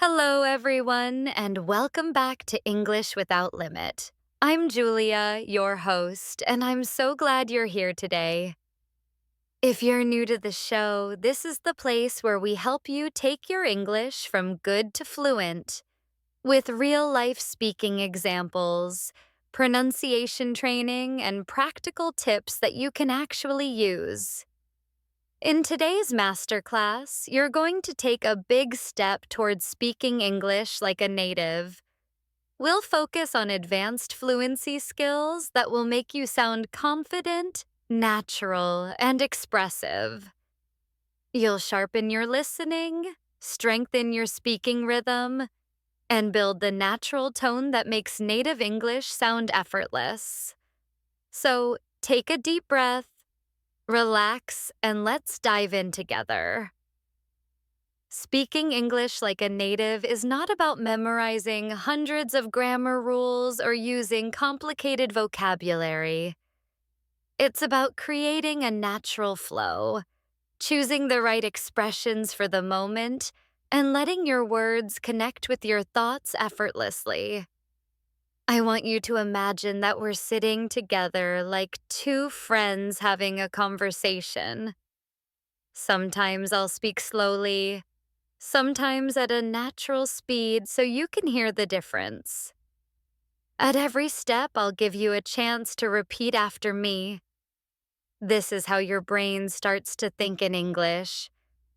Hello, everyone, and welcome back to English Without Limit. I'm Julia, your host, and I'm so glad you're here today. If you're new to the show, this is the place where we help you take your English from good to fluent with real-life speaking examples, pronunciation training, and practical tips that you can actually use. In today's masterclass, you're going to take a big step towards speaking English like a native. We'll focus on advanced fluency skills that will make you sound confident, natural, and expressive. You'll sharpen your listening, strengthen your speaking rhythm, and build the natural tone that makes native English sound effortless. So, take a deep breath. Relax, and let's dive in together. Speaking English like a native is not about memorizing hundreds of grammar rules or using complicated vocabulary. It's about creating a natural flow, choosing the right expressions for the moment, and letting your words connect with your thoughts effortlessly. I want you to imagine that we're sitting together like two friends having a conversation. Sometimes I'll speak slowly, sometimes at a natural speed so you can hear the difference. At every step, I'll give you a chance to repeat after me. This is how your brain starts to think in English,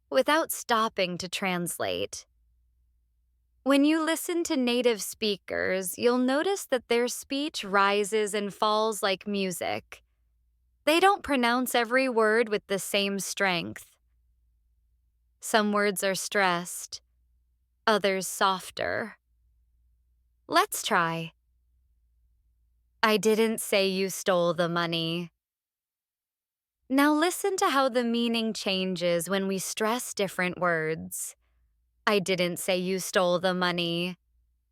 without stopping to translate. When you listen to native speakers, you'll notice that their speech rises and falls like music. They don't pronounce every word with the same strength. Some words are stressed, others softer. Let's try. I didn't say you stole the money. Now listen to how the meaning changes when we stress different words. I didn't say you stole the money.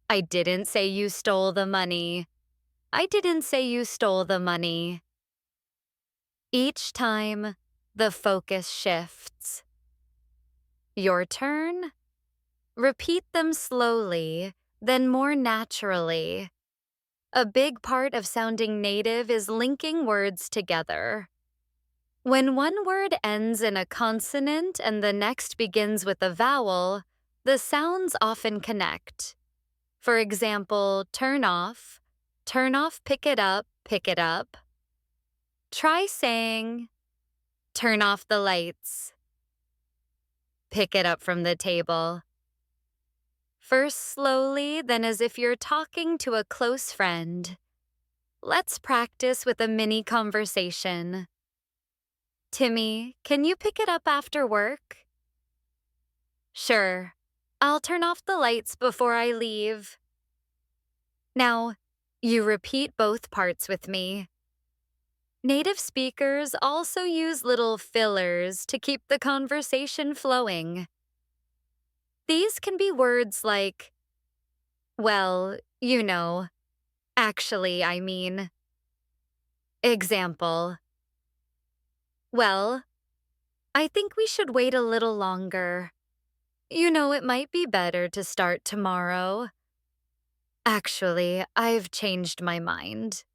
I didn't say you stole the money. I didn't say you stole the money. Each time, the focus shifts. Your turn. Repeat them slowly, then more naturally. A big part of sounding native is linking words together. When one word ends in a consonant and the next begins with a vowel, the sounds often connect. For example, turn off, pick it up, pick it up. Try saying, turn off the lights. Pick it up from the table. First slowly, then as if you're talking to a close friend. Let's practice with a mini conversation. Timmy, can you pick it up after work? Sure. I'll turn off the lights before I leave. Now, you repeat both parts with me. Native speakers also use little fillers to keep the conversation flowing. These can be words like, well, you know, actually, I mean. Example. Well, I think we should wait a little longer. You know, it might be better to start tomorrow. Actually, I've changed my mind.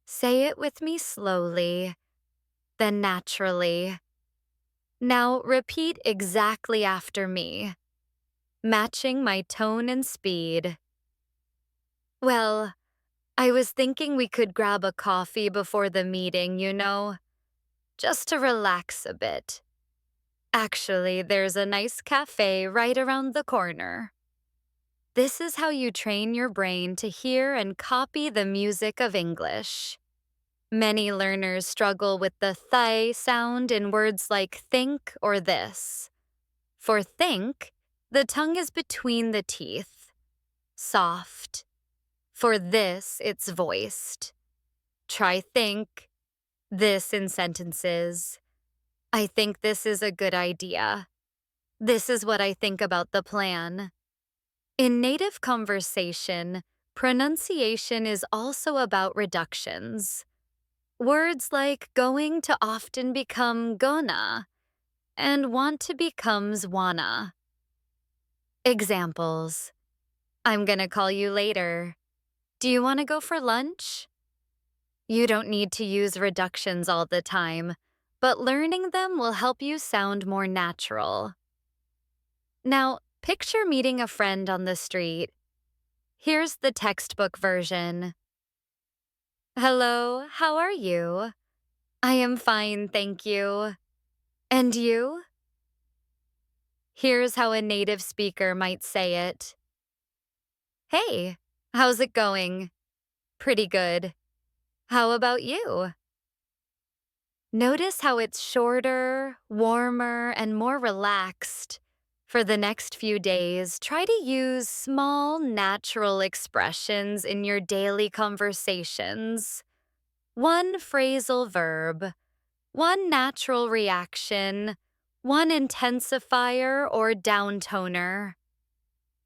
Say it with me slowly, then naturally. Now repeat exactly after me, matching my tone and speed. Well, I was thinking we could grab a coffee before the meeting, you know, just to relax a bit. Actually, there's a nice café right around the corner. This is how you train your brain to hear and copy the music of English. Many learners struggle with the th sound in words like think or this. For think, the tongue is between the teeth, soft. For this, it's voiced. Try think, this in sentences. I think this is a good idea. This is what I think about the plan. In native conversation, pronunciation is also about reductions. Words like going to often become gonna, and want to becomes wanna. Examples. I'm gonna call you later. Do you want to go for lunch? You don't need to use reductions all the time, but learning them will help you sound more natural. Now, picture meeting a friend on the street. Here's the textbook version. Hello, how are you? I am fine, thank you. And you? Here's how a native speaker might say it. Hey, how's it going? Pretty good. How about you? Notice how it's shorter, warmer, and more relaxed. For the next few days, try to use small, natural expressions in your daily conversations. One phrasal verb, one natural reaction, one intensifier or downtoner.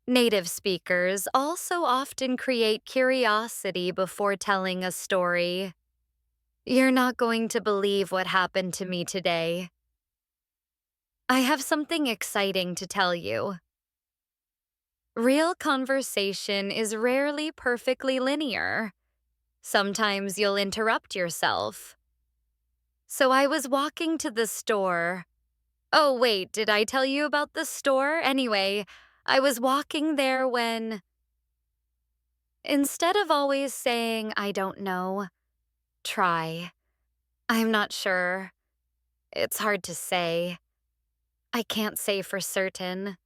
Native speakers also often create curiosity before telling a story. You're not going to believe what happened to me today. I have something exciting to tell you. Real conversation is rarely perfectly linear. Sometimes you'll interrupt yourself. So I was walking to the store. Oh, wait, did I tell you about the store? Anyway, I was walking there when... Instead of always saying, I don't know, try. I'm not sure. It's hard to say. I can't say for certain.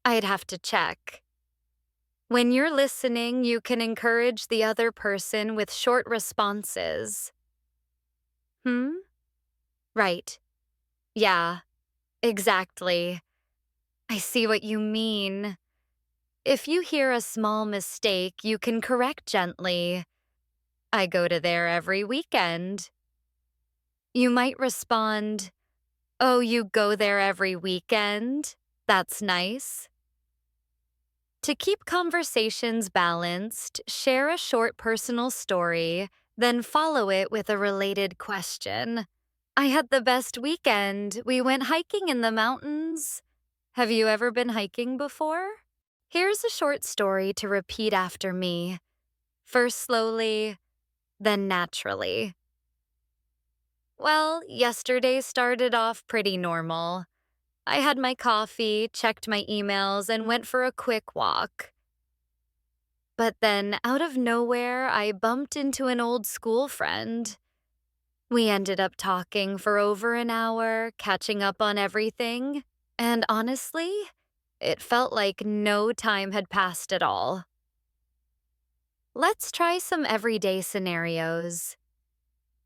I'd have to check. When you're listening, you can encourage the other person with short responses. Right. Yeah, exactly. I see what you mean. If you hear a small mistake, you can correct gently. I go to there every weekend. You might respond, oh, you go there every weekend? That's nice. To keep conversations balanced, share a short personal story, then follow it with a related question. I had the best weekend. We went hiking in the mountains. Have you ever been hiking before? Here's a short story to repeat after me. First slowly, then naturally. Well, yesterday started off pretty normal. I had my coffee, checked my emails, and went for a quick walk. But then, out of nowhere, I bumped into an old school friend. We ended up talking for over an hour, catching up on everything, and honestly, it felt like no time had passed at all. Let's try some everyday scenarios.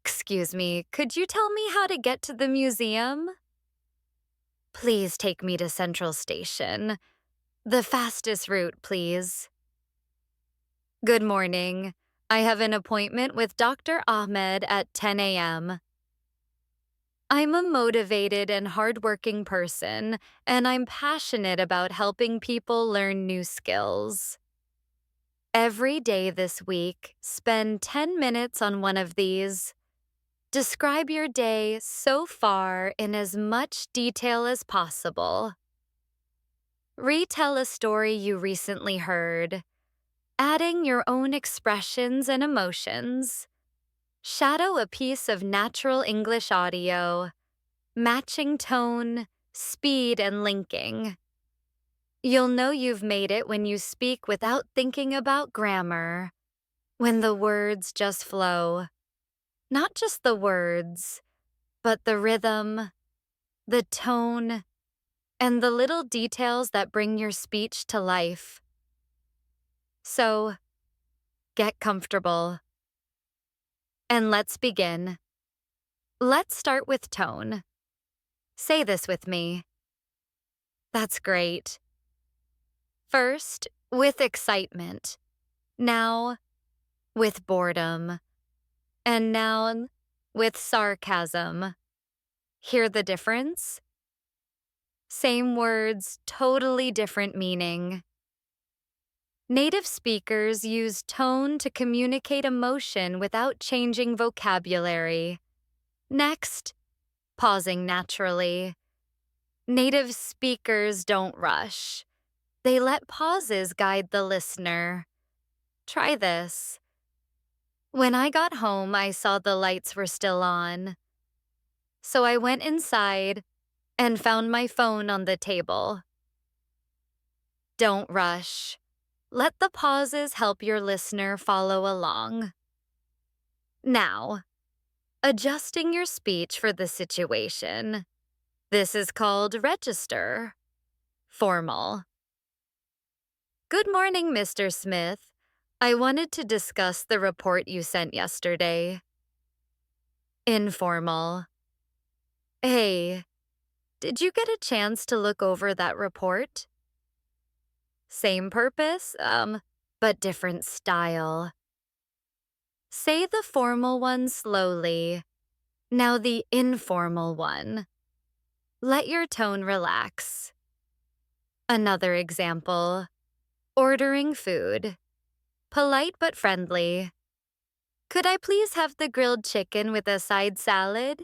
Excuse me, could you tell me how to get to the museum? Please take me to Central Station. The fastest route, please. Good morning. I have an appointment with Dr. Ahmed at 10 a.m. I'm a motivated and hardworking person, and I'm passionate about helping people learn new skills. Every day this week, spend 10 minutes on one of these. Describe your day so far in as much detail as possible. Retell a story you recently heard, adding your own expressions and emotions. Shadow a piece of natural English audio, matching tone, speed, and linking. You'll know you've made it when you speak without thinking about grammar, when the words just flow. Not just the words, but the rhythm, the tone, and the little details that bring your speech to life. So, get comfortable. And let's begin. Let's start with tone. Say this with me. That's great. First, with excitement. Now, with boredom. And now, with sarcasm. Hear the difference? Same words, totally different meaning. Native speakers use tone to communicate emotion without changing vocabulary. Next, pausing naturally. Native speakers don't rush. They let pauses guide the listener. Try this. When I got home, I saw the lights were still on. So I went inside and found my phone on the table. Don't rush. Let the pauses help your listener follow along. Now, adjusting your speech for the situation. This is called register. Formal. Good morning, Mr. Smith. I wanted to discuss the report you sent yesterday. Informal. Hey, did you get a chance to look over that report? Same purpose, but different style. Say the formal one slowly. Now the informal one. Let your tone relax. Another example. Ordering food. Polite but friendly. Could I please have the grilled chicken with a side salad?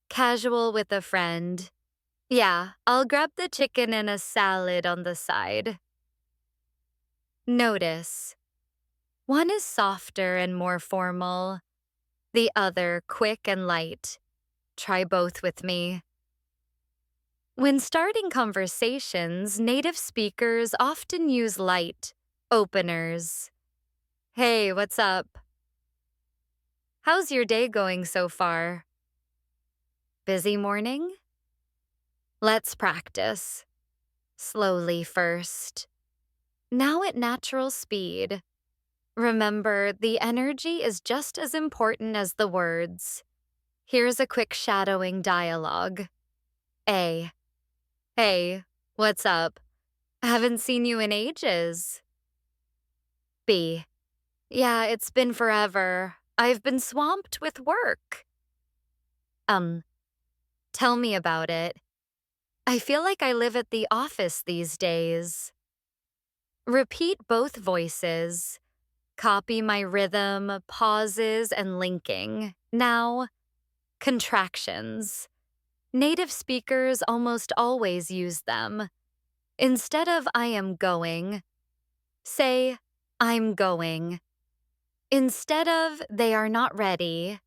Casual with a friend. Yeah, I'll grab the chicken and a salad on the side. Notice. One is softer and more formal. The other quick and light. Try both with me. When starting conversations, native speakers often use light openers. Hey, what's up? How's your day going so far? Busy morning? Let's practice. Slowly first. Now at natural speed. Remember, the energy is just as important as the words. Here's a quick shadowing dialogue. A. Hey, what's up? Haven't seen you in ages. B. Yeah, it's been forever. I've been swamped with work. Tell me about it. I feel like I live at the office these days. Repeat both voices. Copy my rhythm, pauses, and linking. Now, contractions. Native speakers almost always use them. Instead of I am going, say I'm going. Instead of they are not ready,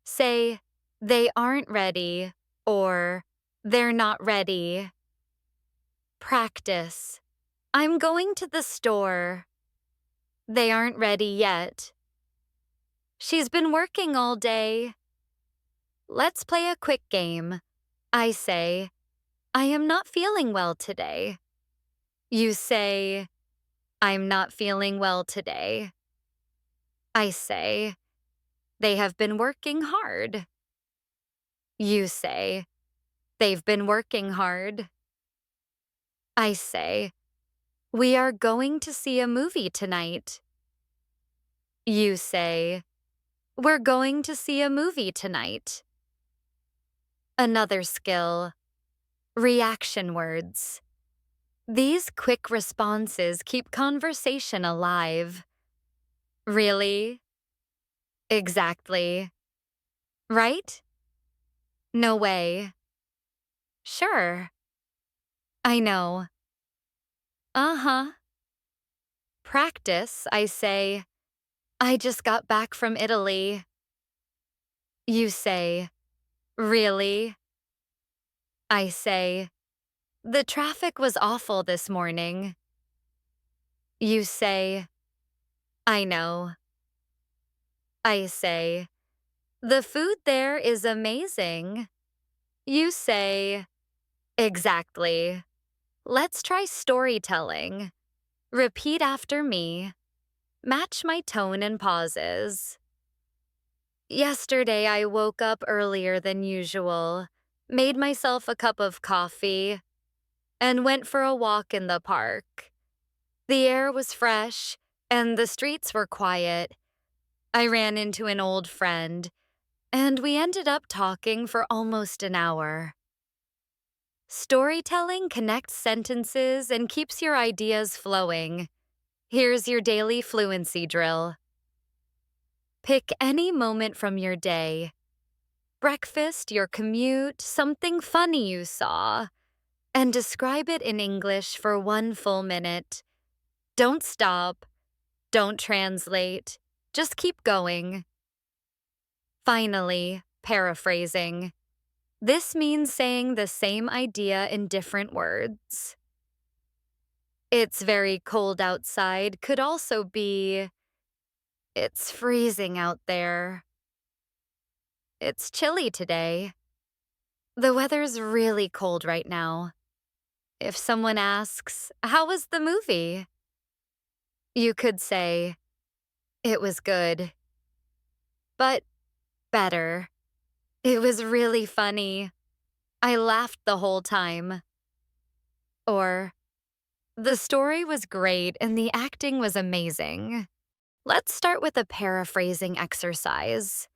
say they aren't ready or they're not ready. Practice. I'm going to the store. They aren't ready yet. She's been working all day. Let's play a quick game. I say, I am not feeling well today. You say, I'm not feeling well today. I say, they have been working hard. You say, they've been working hard. I say, we are going to see a movie tonight. You say, we're going to see a movie tonight. Another skill, reaction words. These quick responses keep conversation alive. Really? Exactly. Right? No way. Sure. I know. Uh-huh. Practice, I say, I just got back from Italy. You say, really? I say, the traffic was awful this morning. You say, I know. I say, the food there is amazing. You say, exactly. Let's try storytelling. Repeat after me. Match my tone and pauses. Yesterday, I woke up earlier than usual, made myself a cup of coffee, and went for a walk in the park. The air was fresh, and the streets were quiet. I ran into an old friend, and we ended up talking for almost an hour. Storytelling connects sentences and keeps your ideas flowing. Here's your daily fluency drill. Pick any moment from your day. Breakfast, your commute, something funny you saw. and describe it in English for 1 full minute. Don't stop. Don't translate. Just keep going. Finally, paraphrasing. This means saying the same idea in different words. It's very cold outside could also be, it's freezing out there. It's chilly today. The weather's really cold right now. If someone asks, "How was the movie?" you could say, "It was good, but better. It was really funny. I laughed the whole time." Or, "The story was great and the acting was amazing." Let's start with a paraphrasing exercise.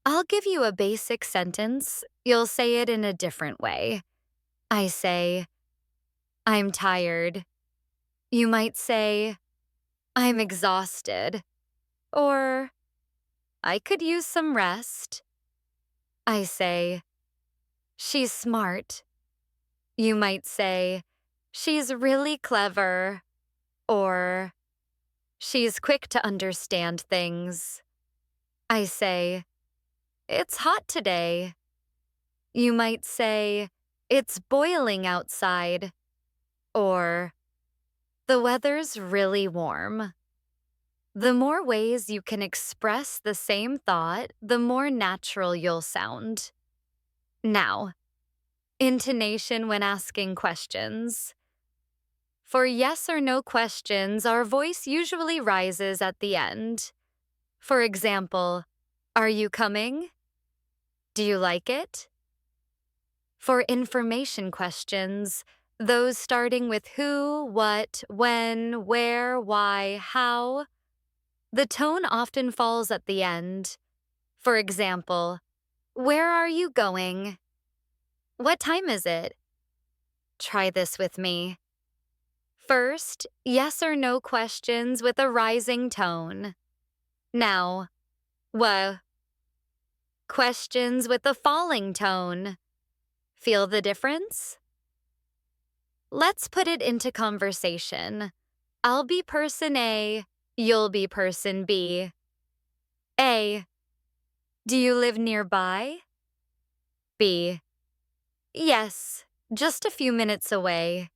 I'll give you a basic sentence. You'll say it in a different way. I say, "I'm tired." You might say, "I'm exhausted." Or, "I could use some rest." I say, "She's smart." You might say, "She's really clever." Or, "She's quick to understand things." I say, "It's hot today." You might say, "It's boiling outside." Or, "The weather's really warm." The more ways you can express the same thought, the more natural you'll sound. Now, intonation when asking questions. For yes or no questions, our voice usually rises at the end. For example, "Are you coming?" "Do you like it?" For information questions, those starting with who, what, when, where, why, how, the tone often falls at the end. For example, "Where are you going?" "What time is it?" Try this with me. First, yes or no questions with a rising tone. Now, questions with a falling tone. Feel the difference? Let's put it into conversation. I'll be person A, you'll be person B. A, "Do you live nearby?" B, "Yes, just a few minutes away."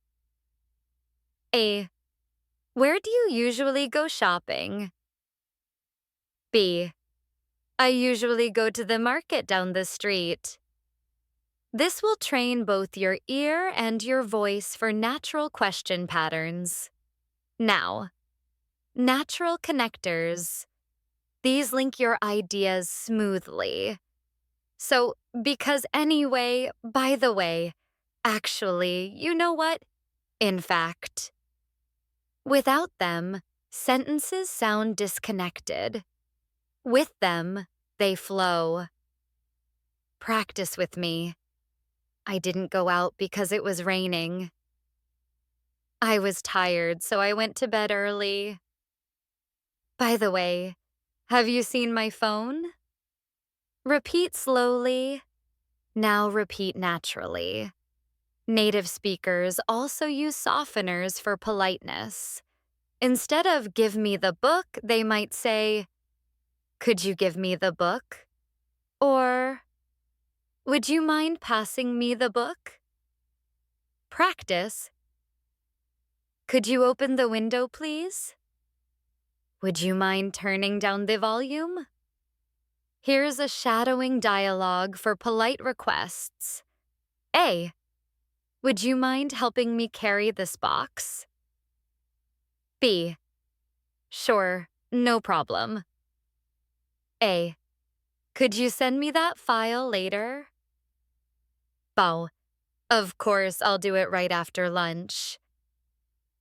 A, "Where do you usually go shopping?" B, "I usually go to the market down the street." This will train both your ear and your voice for natural question patterns. Now, natural connectors. These link your ideas smoothly. So, because anyway, by the way, actually, you know what? In fact. Without them, sentences sound disconnected. With them, they flow. Practice with me. I didn't go out because it was raining. I was tired, so I went to bed early. By the way, have you seen my phone? Repeat slowly. Now repeat naturally. Native speakers also use softeners for politeness. Instead of "give me the book," they might say, "Could you give me the book?" Or, "Would you mind passing me the book?" Practice. "Could you open the window, please?" "Would you mind turning down the volume?" Here's a shadowing dialogue for polite requests. A, "Would you mind helping me carry this box?" B, "Sure, no problem." A, "Could you send me that file later?" B, "Of course, I'll do it right after lunch."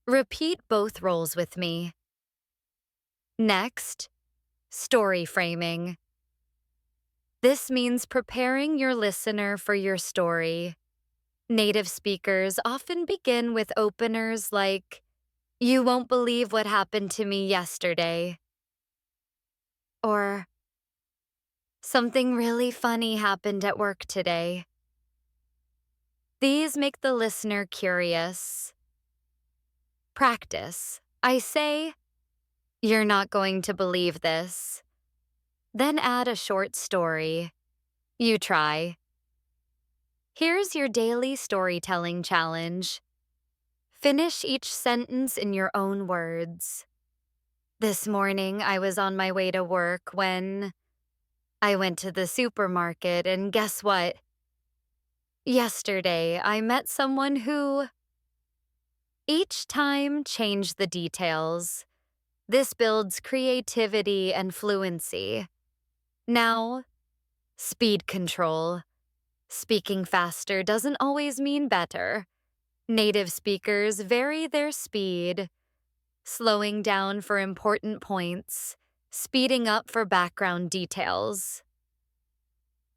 Repeat both roles with me. Next, story framing. This means preparing your listener for your story. Native speakers often begin with openers like, "You won't believe what happened to me yesterday." Or, "Something really funny happened at work today." These make the listener curious. Practice. I say, "You're not going to believe this." Then add a short story. You try. Here's your daily storytelling challenge. Finish each sentence in your own words. This morning, I was on my way to work when I went to the supermarket, and guess what? Yesterday, I met someone who... Each time, change the details. This builds creativity and fluency. Now, speed control. Speaking faster doesn't always mean better. Native speakers vary their speed, slowing down for important points, speeding up for background details.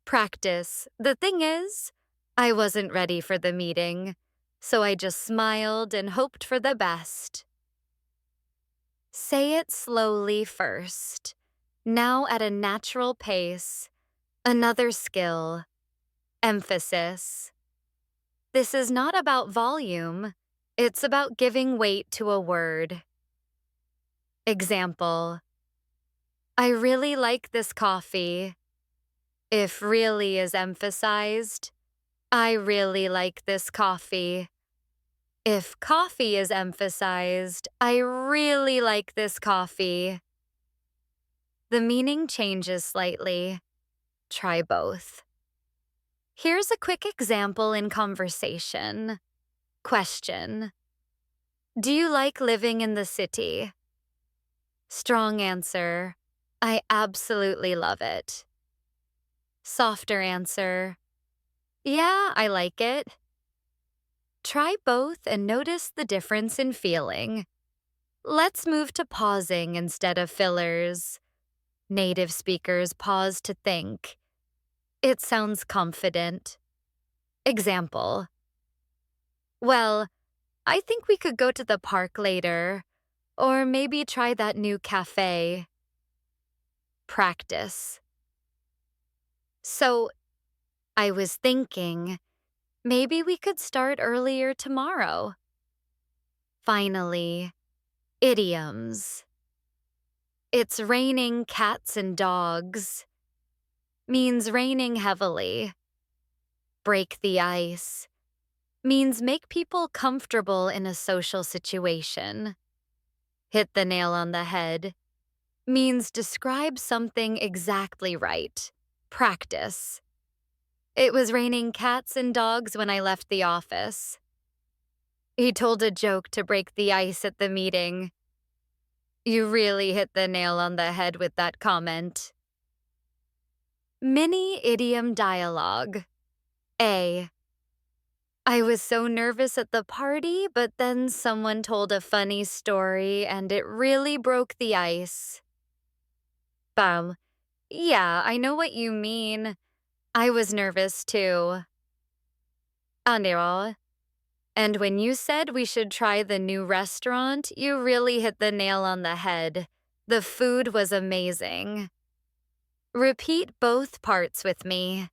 Practice. The thing is, I wasn't ready for the meeting, so I just smiled and hoped for the best. Say it slowly first. Now at a natural pace. Another skill. Emphasis. This is not about volume. It's about giving weight to a word. Example. I really like this coffee. If really is emphasized, I really like this coffee. If coffee is emphasized, I really like this coffee. The meaning changes slightly. Try both. Here's a quick example in conversation. Question. Do you like living in the city? Strong answer. I absolutely love it. Softer answer. Yeah, I like it. Try both and notice the difference in feeling. Let's move to pausing instead of fillers. Native speakers pause to think. It sounds confident. Example. Well, I think we could go to the park later, or maybe try that new café. Practice. So, I was thinking, maybe we could start earlier tomorrow. Finally, idioms. It's raining cats and dogs. Means raining heavily. Break the ice. Means make people comfortable in a social situation. Hit the nail on the head. Means describe something exactly right. Practice. It was raining cats and dogs when I left the office. He told a joke to break the ice at the meeting. You really hit the nail on the head with that comment. Mini idiom dialogue. A. I was so nervous at the party, but then someone told a funny story and it really broke the ice. Bum. Yeah, I know what you mean. I was nervous too. Aniro. And when you said we should try the new restaurant, you really hit the nail on the head. The food was amazing. Repeat both parts with me.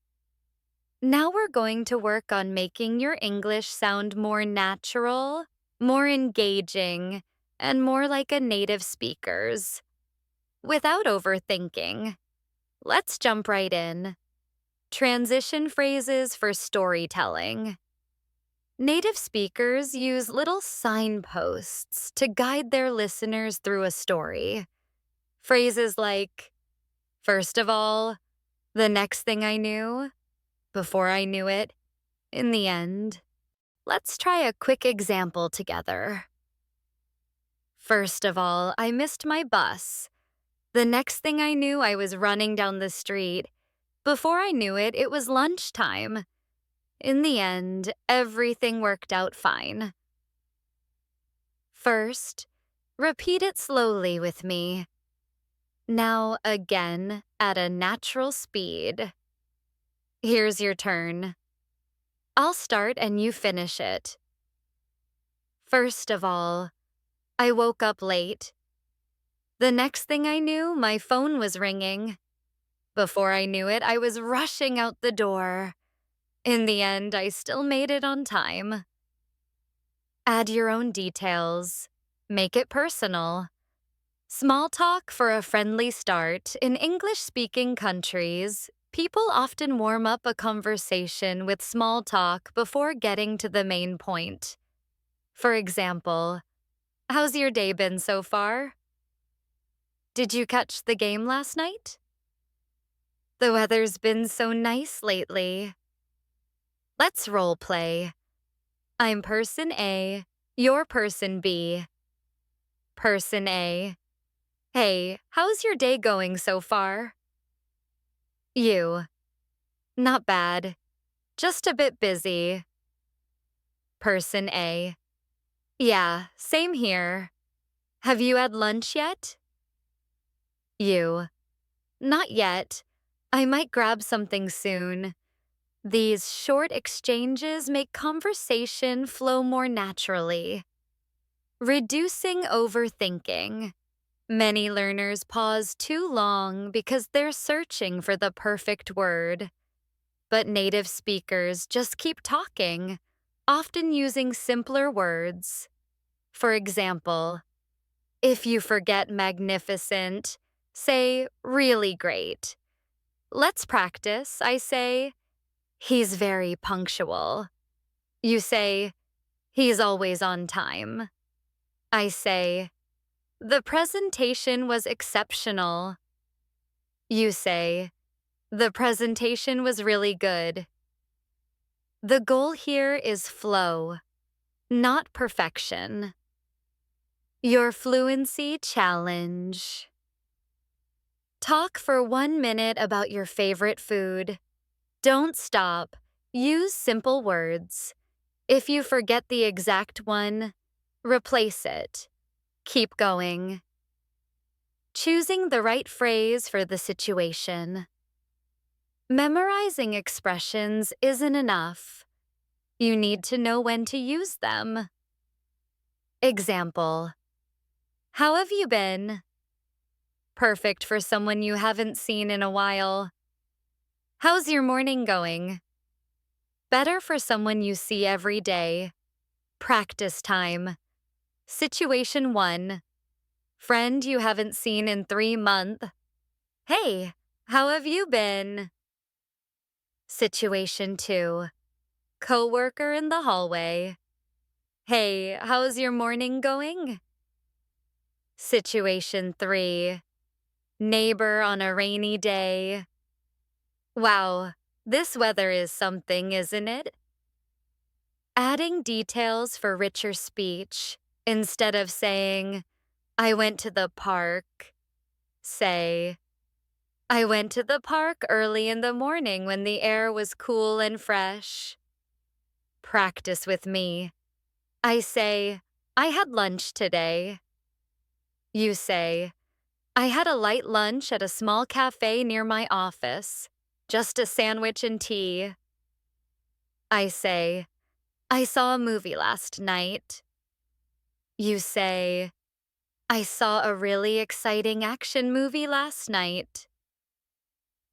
Now we're going to work on making your English sound more natural, more engaging, and more like a native speaker's. Without overthinking. Let's jump right in. Transition phrases for storytelling. Native speakers use little signposts to guide their listeners through a story. Phrases like, first of all, the next thing I knew, before I knew it, in the end. Let's try a quick example together. First of all, I missed my bus. The next thing I knew, I was running down the street. Before I knew it, it was lunchtime. In the end, everything worked out fine. First, repeat it slowly with me. Now again, at a natural speed. Here's your turn. I'll start and you finish it. First of all, I woke up late. The next thing I knew, my phone was ringing. Before I knew it, I was rushing out the door. In the end, I still made it on time. Add your own details. Make it personal. Small talk for a friendly start. In English-speaking countries, people often warm up a conversation with small talk before getting to the main point. For example, how's your day been so far? Did you catch the game last night? The weather's been so nice lately. Let's role play. I'm person A, you're person B. Person A. Hey, how's your day going so far? You. Not bad. Just a bit busy. Person A. Yeah, same here. Have you had lunch yet? You. Not yet. I might grab something soon. These short exchanges make conversation flow more naturally. Reducing overthinking. Many learners pause too long because they're searching for the perfect word. But native speakers just keep talking, often using simpler words. For example, if you forget magnificent, say really great. Let's practice, I say. He's very punctual. You say, he's always on time. I say, the presentation was exceptional. You say, the presentation was really good. The goal here is flow, not perfection. Your fluency challenge. Talk for 1 minute about your favorite food. Don't stop. Use simple words. If you forget the exact one, replace it. Keep going. Choosing the right phrase for the situation. Memorizing expressions isn't enough. You need to know when to use them. Example. How have you been? Perfect for someone you haven't seen in a while. How's your morning going? Better for someone you see every day. Practice time. Situation 1. Friend you haven't seen in 3 months. Hey, how have you been? Situation 2. Coworker in the hallway. Hey, how's your morning going? Situation 3. Neighbor on a rainy day. Wow, this weather is something, isn't it? Adding details for richer speech. Instead of saying, I went to the park, say, I went to the park early in the morning when the air was cool and fresh. Practice with me. I say, I had lunch today. You say, I had a light lunch at a small café near my office. Just a sandwich and tea. I say, I saw a movie last night. You say, I saw a really exciting action movie last night.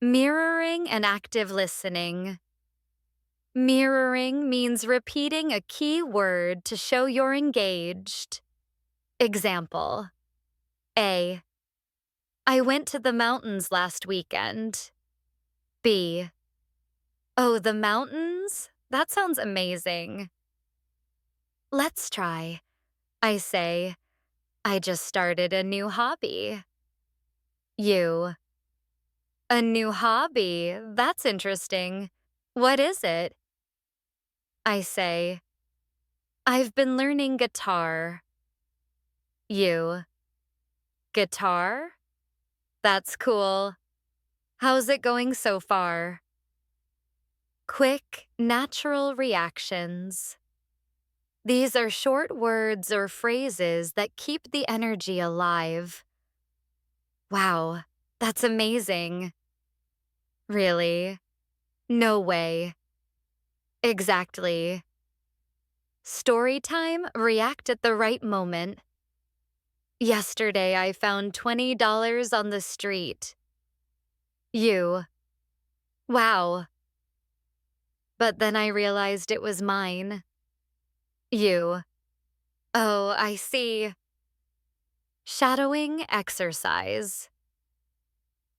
Mirroring and active listening. Mirroring means repeating a key word to show you're engaged. Example. A. I went to the mountains last weekend. B. Oh, the mountains? That sounds amazing. Let's try. I say, I just started a new hobby. You. A new hobby? That's interesting. What is it? I say, I've been learning guitar. You. Guitar? That's cool. How's it going so far? Quick, natural reactions. These are short words or phrases that keep the energy alive. Wow, that's amazing. Really? No way. Exactly. Story time, react at the right moment. Yesterday I found $20 on the street. You. Wow. but then I realized it was mine. You. Oh, I see. Shadowing exercise.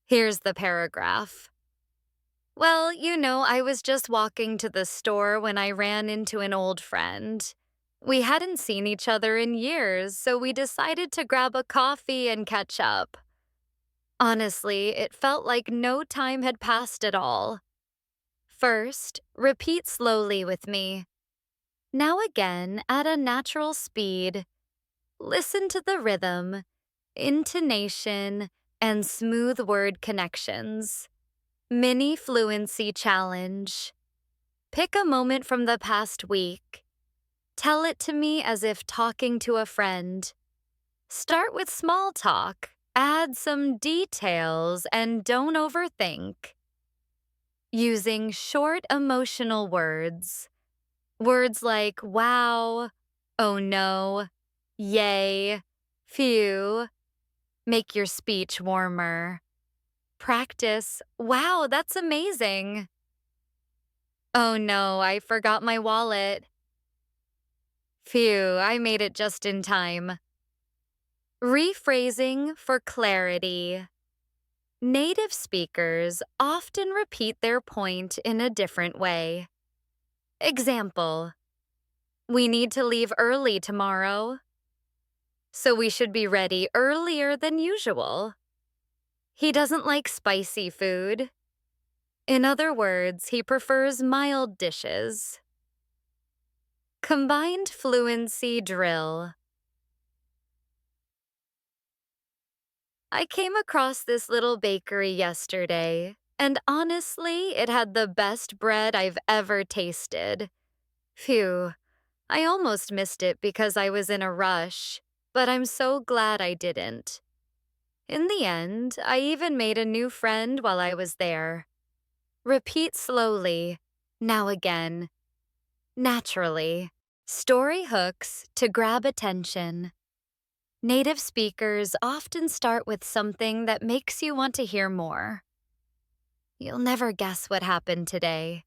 Here's the paragraph. Well, I was just walking to the store when I ran into an old friend. We hadn't seen each other in years, so we decided to grab a coffee and catch up. Honestly, it felt like no time had passed at all. First, repeat slowly with me. Now again, at a natural speed, listen to the rhythm, intonation, and smooth word connections. Mini Fluency Challenge. Pick a moment from the past week. Tell it to me as if talking to a friend. Start with small talk, add some details, and don't overthink. Using short emotional words. Words like wow, oh no, yay, phew. Make your speech warmer. Practice, wow, that's amazing. Oh no, I forgot my wallet. Phew, I made it just in time. Rephrasing for clarity. Native speakers often repeat their point in a different way. Example, we need to leave early tomorrow, so we should be ready earlier than usual. He doesn't like spicy food. In other words, he prefers mild dishes. Combined fluency drill. I came across this little bakery yesterday, and honestly, it had the best bread I've ever tasted. Phew, I almost missed it because I was in a rush, but I'm so glad I didn't. In the end, I even made a new friend while I was there. Repeat slowly, now again. Naturally. Story hooks to grab attention. Native speakers often start with something that makes you want to hear more. You'll never guess what happened today.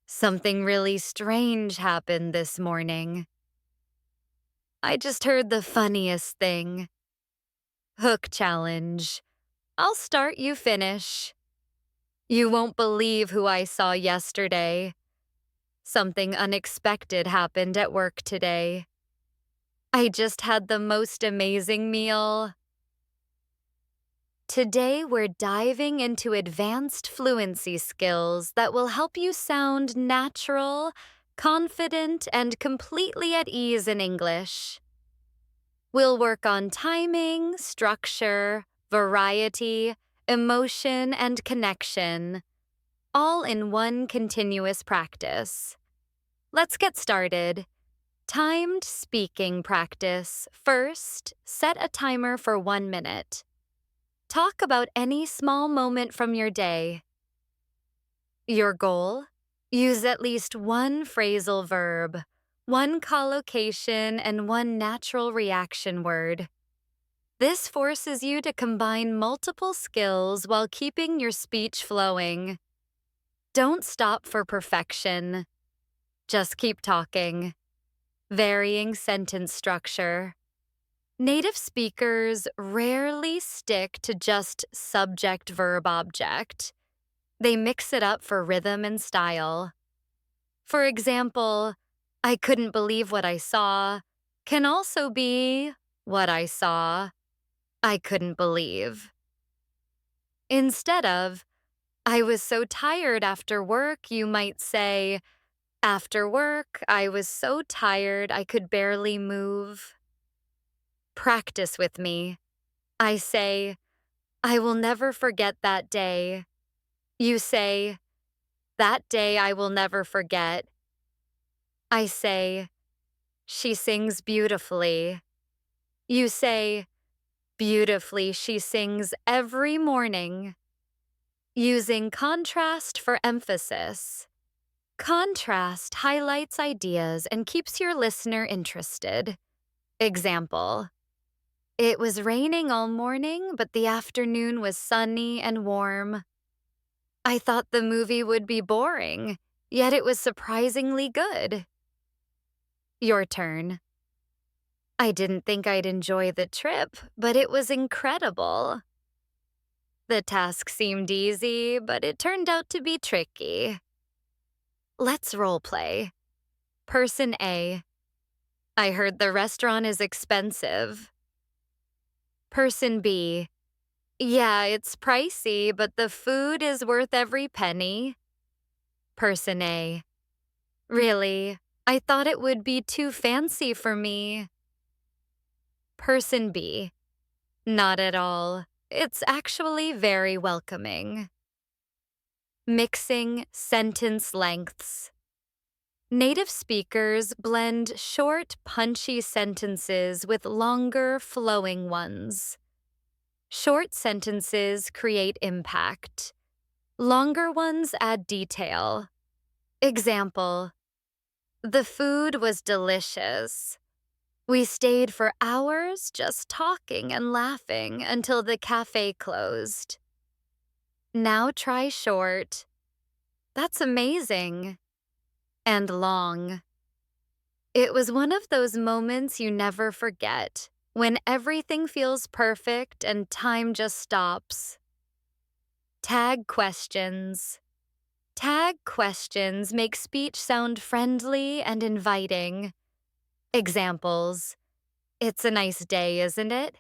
Something really strange happened this morning. I just heard the funniest thing. Hook challenge. I'll start, you finish. You won't believe who I saw yesterday. Something unexpected happened at work today. I just had the most amazing meal. Today, we're diving into advanced fluency skills that will help you sound natural, confident, and completely at ease in English. We'll work on timing, structure, variety, emotion, and connection, all in one continuous practice. Let's get started. Timed speaking practice. First, set a timer for 1 minute. Talk about any small moment from your day. Your goal? Use at least one phrasal verb, one collocation, and one natural reaction word. This forces you to combine multiple skills while keeping your speech flowing. Don't stop for perfection. Just keep talking. Varying sentence structure. Native speakers rarely stick to just subject-verb-object. They mix it up for rhythm and style. For example, I couldn't believe what I saw can also be what I saw. I couldn't believe. Instead of, I was so tired after work, you might say, after work, I was so tired I could barely move. Practice with me. I say, I will never forget that day. You say, that day I will never forget. I say, she sings beautifully. You say, beautifully she sings every morning. Using contrast for emphasis. Contrast highlights ideas and keeps your listener interested. Example, it was raining all morning, but the afternoon was sunny and warm. I thought the movie would be boring, yet it was surprisingly good. Your turn. I didn't think I'd enjoy the trip, but it was incredible. The task seemed easy, but it turned out to be tricky. Let's role play. Person A. I heard the restaurant is expensive. Person B. Yeah, it's pricey, but the food is worth every penny. Person A. Really? I thought it would be too fancy for me. Person B. Not at all. It's actually very welcoming. Mixing sentence lengths. Native speakers blend short, punchy sentences with longer, flowing ones. Short sentences create impact. Longer ones add detail. Example: the food was delicious. We stayed for hours just talking and laughing until the cafe closed. Now try short. That's amazing. And long. It was one of those moments you never forget, when everything feels perfect and time just stops. Tag questions. Tag questions make speech sound friendly and inviting. Examples: it's a nice day, isn't it?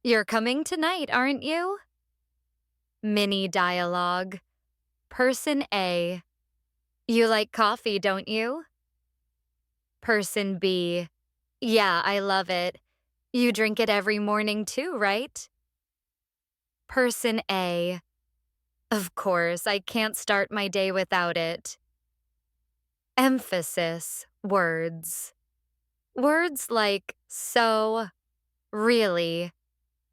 You're coming tonight, aren't you? Mini dialogue. Person A. You like coffee, don't you? Person B. Yeah, I love it. You drink it every morning too, right? Person A. Of course, I can't start my day without it. Emphasis words. Words like so, really,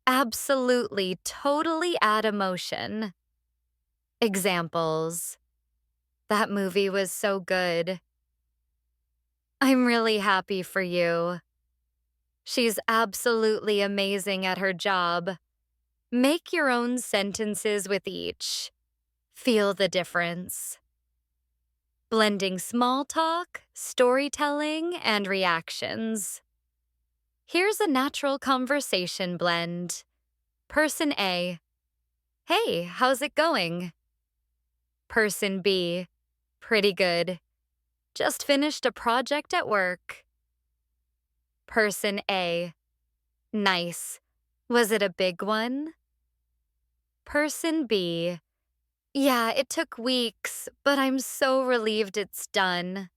absolutely, totally add emotion. Examples: that movie was so good. I'm really happy for you. She's absolutely amazing at her job. Make your own sentences with each. Feel the difference. Blending small talk, storytelling, and reactions. Here's a natural conversation blend. Person A. Hey, how's it going? Person B. Pretty good. Just finished a project at work. Person A. Nice. Was it a big one? Person B. Yeah, it took weeks, but I'm so relieved it's done.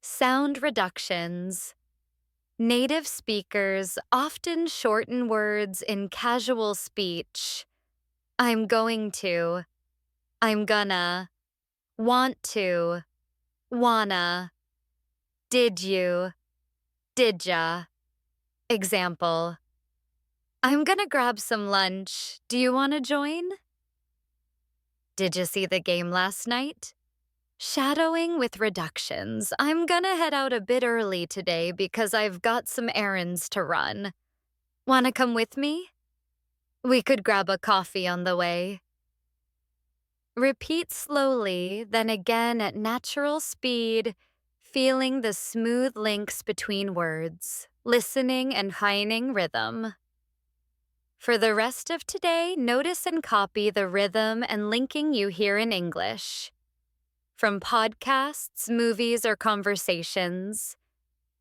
Sound reductions. Native speakers often shorten words in casual speech. I'm going to. I'm gonna. Want to. Wanna. Did you. Didya. Example: I'm gonna grab some lunch. Do you want to join? Did you see the game last night? Shadowing with reductions. I'm gonna head out a bit early today because I've got some errands to run. Wanna come with me? We could grab a coffee on the way. Repeat slowly, then again at natural speed, feeling the smooth links between words, listening and heightening rhythm. For the rest of today, notice and copy the rhythm and linking you hear in English. From podcasts, movies, or conversations.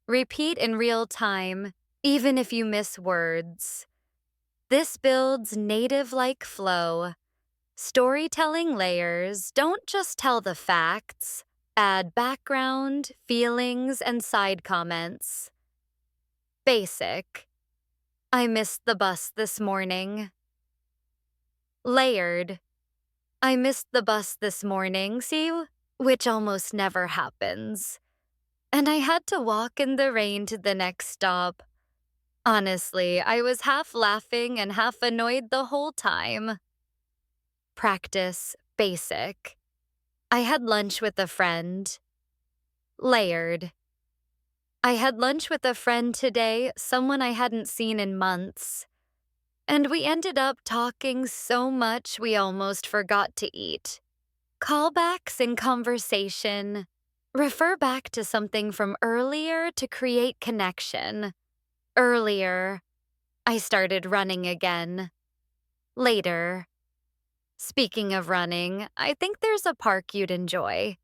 Repeat in real time, even if you miss words. This builds native-like flow. Storytelling layers. Don't just tell the facts. Add background, feelings, and side comments. Basic. I missed the bus this morning. Layered. I missed the bus this morning, see? Which almost never happens. And I had to walk in the rain to the next stop. Honestly, I was half laughing and half annoyed the whole time. Practice basic. I had lunch with a friend. Layered. I had lunch with a friend today, someone I hadn't seen in months. And we ended up talking so much we almost forgot to eat. Callbacks in conversation. Refer back to something from earlier to create connection. Earlier, I started running again. Later, speaking of running, I think there's a park you'd enjoy.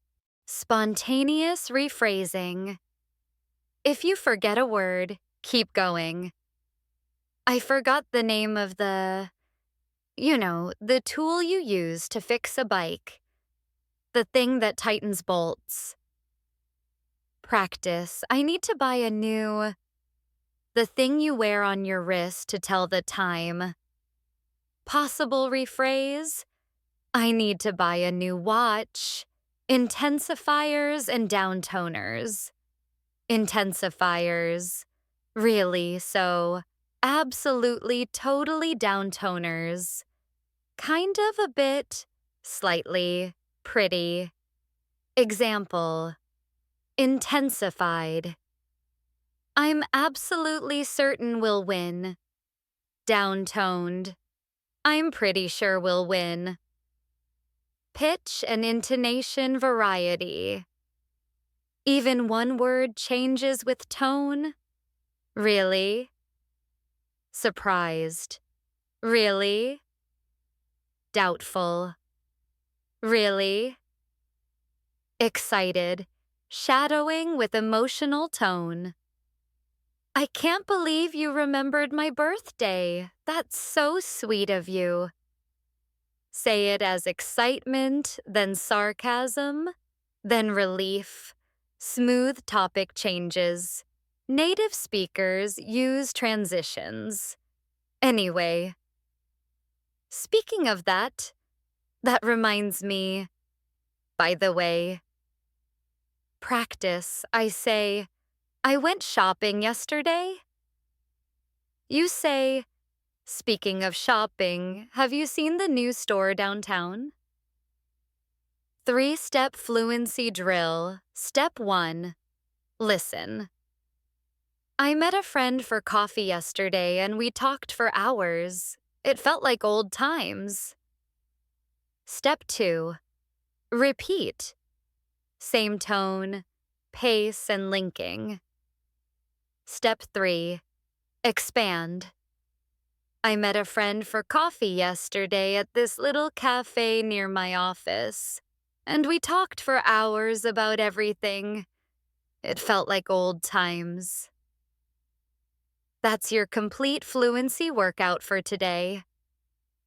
Spontaneous rephrasing. If you forget a word, keep going. I forgot the name of the tool you use to fix a bike. The thing that tightens bolts. Practice. I need to buy the thing you wear on your wrist to tell the time. Possible rephrase. I need to buy a new watch. Intensifiers and downtoners. Intensifiers. Really, so absolutely, totally downtoners. Kind of a bit, slightly, pretty. Example. Intensified. I'm absolutely certain we'll win. Downtoned. I'm pretty sure we'll win. Pitch and intonation variety. Even one word changes with tone. Really? Surprised. Really? Doubtful. Really? Excited. Shadowing with emotional tone. I can't believe you remembered my birthday. That's so sweet of you. Say it as excitement, then sarcasm, then relief. Smooth topic changes. Native speakers use transitions. Anyway, speaking of that reminds me, by the way, practice. I say, I went shopping yesterday. You say, speaking of shopping, have you seen the new store downtown? 3-step fluency drill. Step 1. Listen. I met a friend for coffee yesterday and we talked for hours. It felt like old times. Step 2. Repeat. Same tone, pace, and linking. Step 3. Expand. I met a friend for coffee yesterday at this little café near my office, and we talked for hours about everything. It felt like old times. That's your complete fluency workout for today.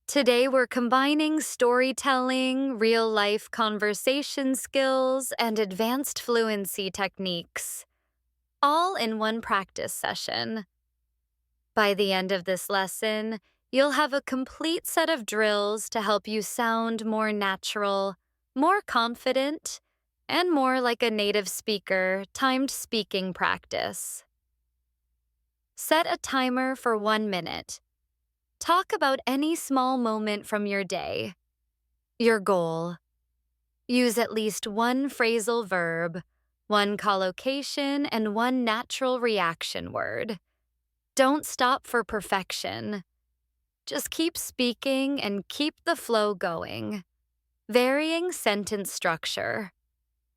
Today we're combining storytelling, real-life conversation skills, and advanced fluency techniques, all in one practice session. By the end of this lesson, you'll have a complete set of drills to help you sound more natural, more confident, and more like a native speaker. Timed speaking practice. Set a timer for 1 minute. Talk about any small moment from your day. Your goal. Use at least one phrasal verb, one collocation, and one natural reaction word. Don't stop for perfection. Just keep speaking and keep the flow going. Varying sentence structure.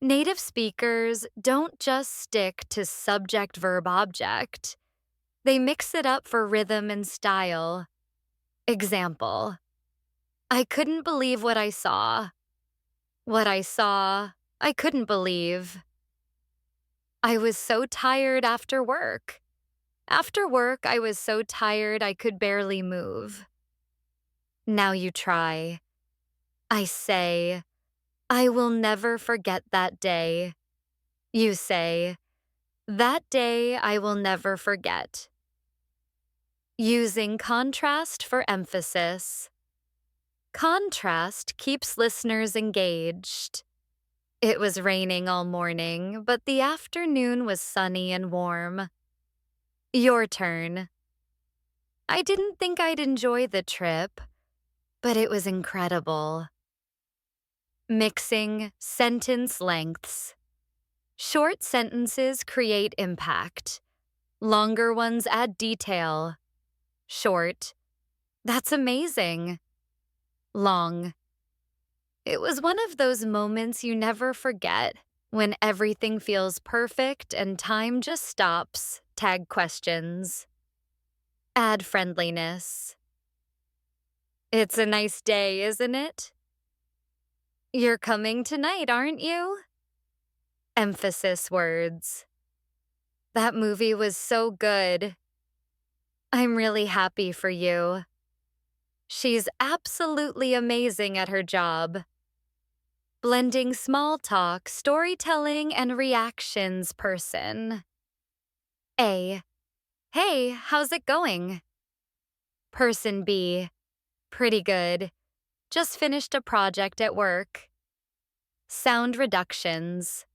Native speakers don't just stick to subject-verb-object. They mix it up for rhythm and style. Example. I couldn't believe what I saw. What I saw, I couldn't believe. I was so tired after work. After work, I was so tired I could barely move. Now you try. I say, I will never forget that day. You say, that day I will never forget. Using contrast for emphasis. Contrast keeps listeners engaged. It was raining all morning, but the afternoon was sunny and warm. Your turn. I didn't think I'd enjoy the trip, but it was incredible. Mixing sentence lengths. Short sentences create impact. Longer ones add detail. Short, That's amazing. Long. It was one of those moments you never forget when everything feels perfect and time just stops. Tag questions. Add friendliness. It's a nice day, isn't it? You're coming tonight, aren't you? Emphasis words. That movie was so good. I'm really happy for you. She's absolutely amazing at her job. Blending small talk, storytelling, and reactions person. A. Hey, how's it going? Person B. Pretty good. Just finished a project at work. Sound reductions.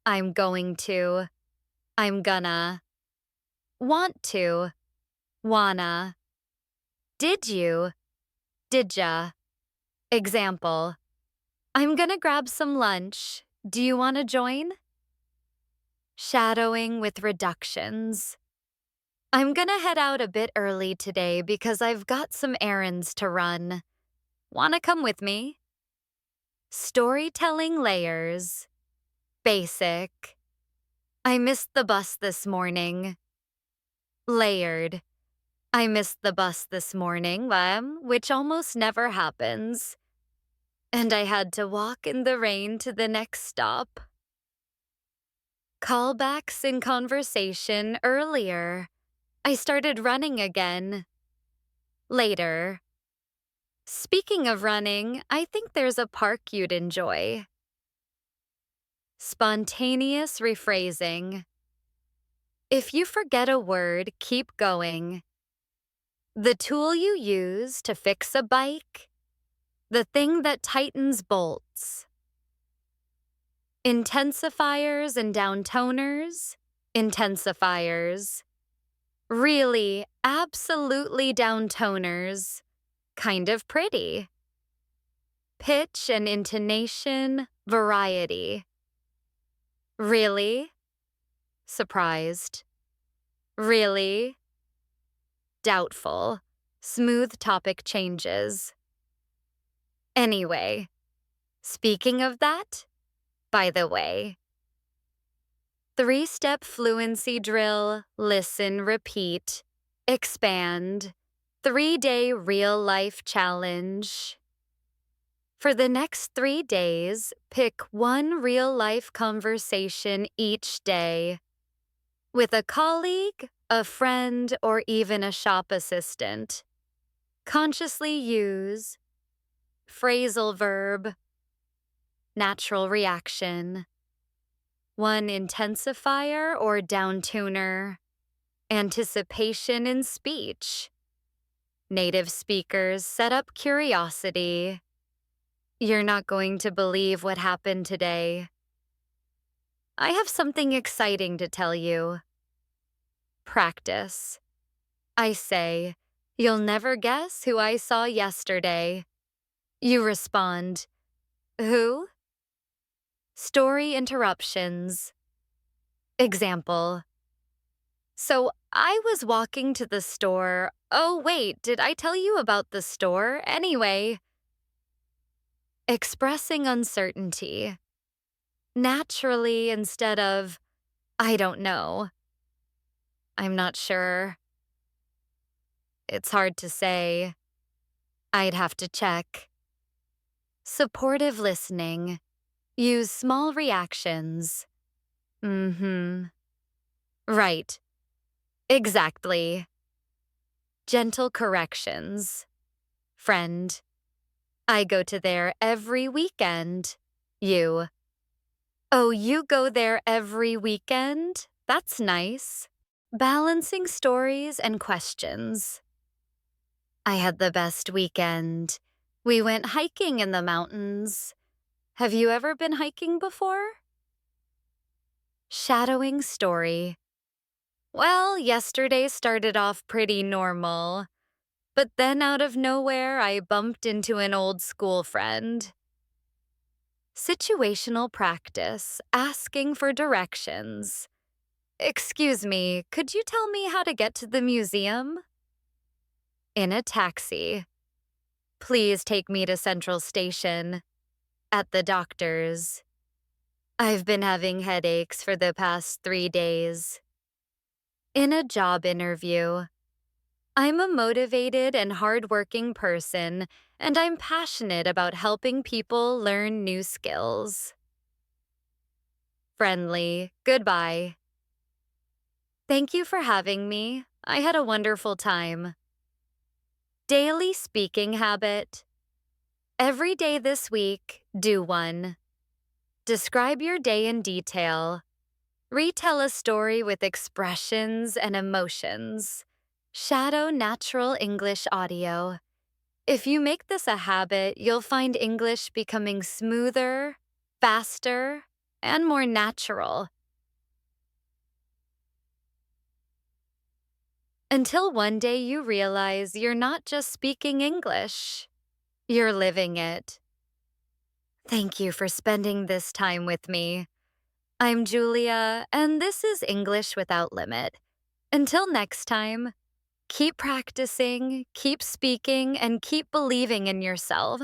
I'm going to. I'm gonna. Want to. Wanna. Did you? Didja. Example. I'm gonna grab some lunch. Do you want to join? Shadowing with reductions. I'm gonna head out a bit early today because I've got some errands to run. Wanna come with me? Storytelling layers. Basic. I missed the bus this morning. Layered. I missed the bus this morning, which almost never happens. And I had to walk in the rain to the next stop. Callbacks in conversation earlier. I started running again. Later. Speaking of running, I think there's a park you'd enjoy. Spontaneous rephrasing. If you forget a word, keep going. The tool you use to fix a bike. The thing that tightens bolts. Intensifiers and downtoners. Intensifiers. Really, absolutely downtoners. Kind of pretty. Pitch and intonation, variety. Really? Surprised. Really? Doubtful. Smooth topic changes. Anyway, speaking of that, by the way, 3-step fluency drill, listen, repeat, expand, 3-day real-life challenge. For the next 3 days, pick one real-life conversation each day with a colleague, a friend, or even a shop assistant. Consciously use phrasal verb, natural reaction, one intensifier or downtuner, anticipation in speech. Native speakers set up curiosity. You're not going to believe what happened today. I have something exciting to tell you. Practice. I say, you'll never guess who I saw yesterday. You respond, who? Story interruptions. Example. So I was walking to the store. Oh, wait, did I tell you about the store? Anyway. Expressing uncertainty. Naturally instead of, I don't know. I'm not sure. It's hard to say. I'd have to check. Supportive listening. Use small reactions. Right. Exactly. Gentle corrections. Friend. I go to there every weekend. You. Oh, you go there every weekend? That's nice. Balancing stories and questions. I had the best weekend. We went hiking in the mountains. Have you ever been hiking before? Shadowing story. Well, yesterday started off pretty normal, but then out of nowhere I bumped into an old school friend. Situational practice, asking for directions. Excuse me, could you tell me how to get to the museum? in a taxi. Please take me to Central Station. At the doctor's. I've been having headaches for the past 3 days. In a job interview. I'm a motivated and hardworking person, and I'm passionate about helping people learn new skills. Friendly, goodbye. Thank you for having me. I had a wonderful time. Daily speaking habit. Every day this week, do one. Describe your day in detail. Retell a story with expressions and emotions. Shadow natural English audio. If you make this a habit, you'll find English becoming smoother, faster, and more natural. Until one day you realize you're not just speaking English, you're living it. Thank you for spending this time with me. I'm Julia, and this is English Without Limit. Until next time, keep practicing, keep speaking, and keep believing in yourself.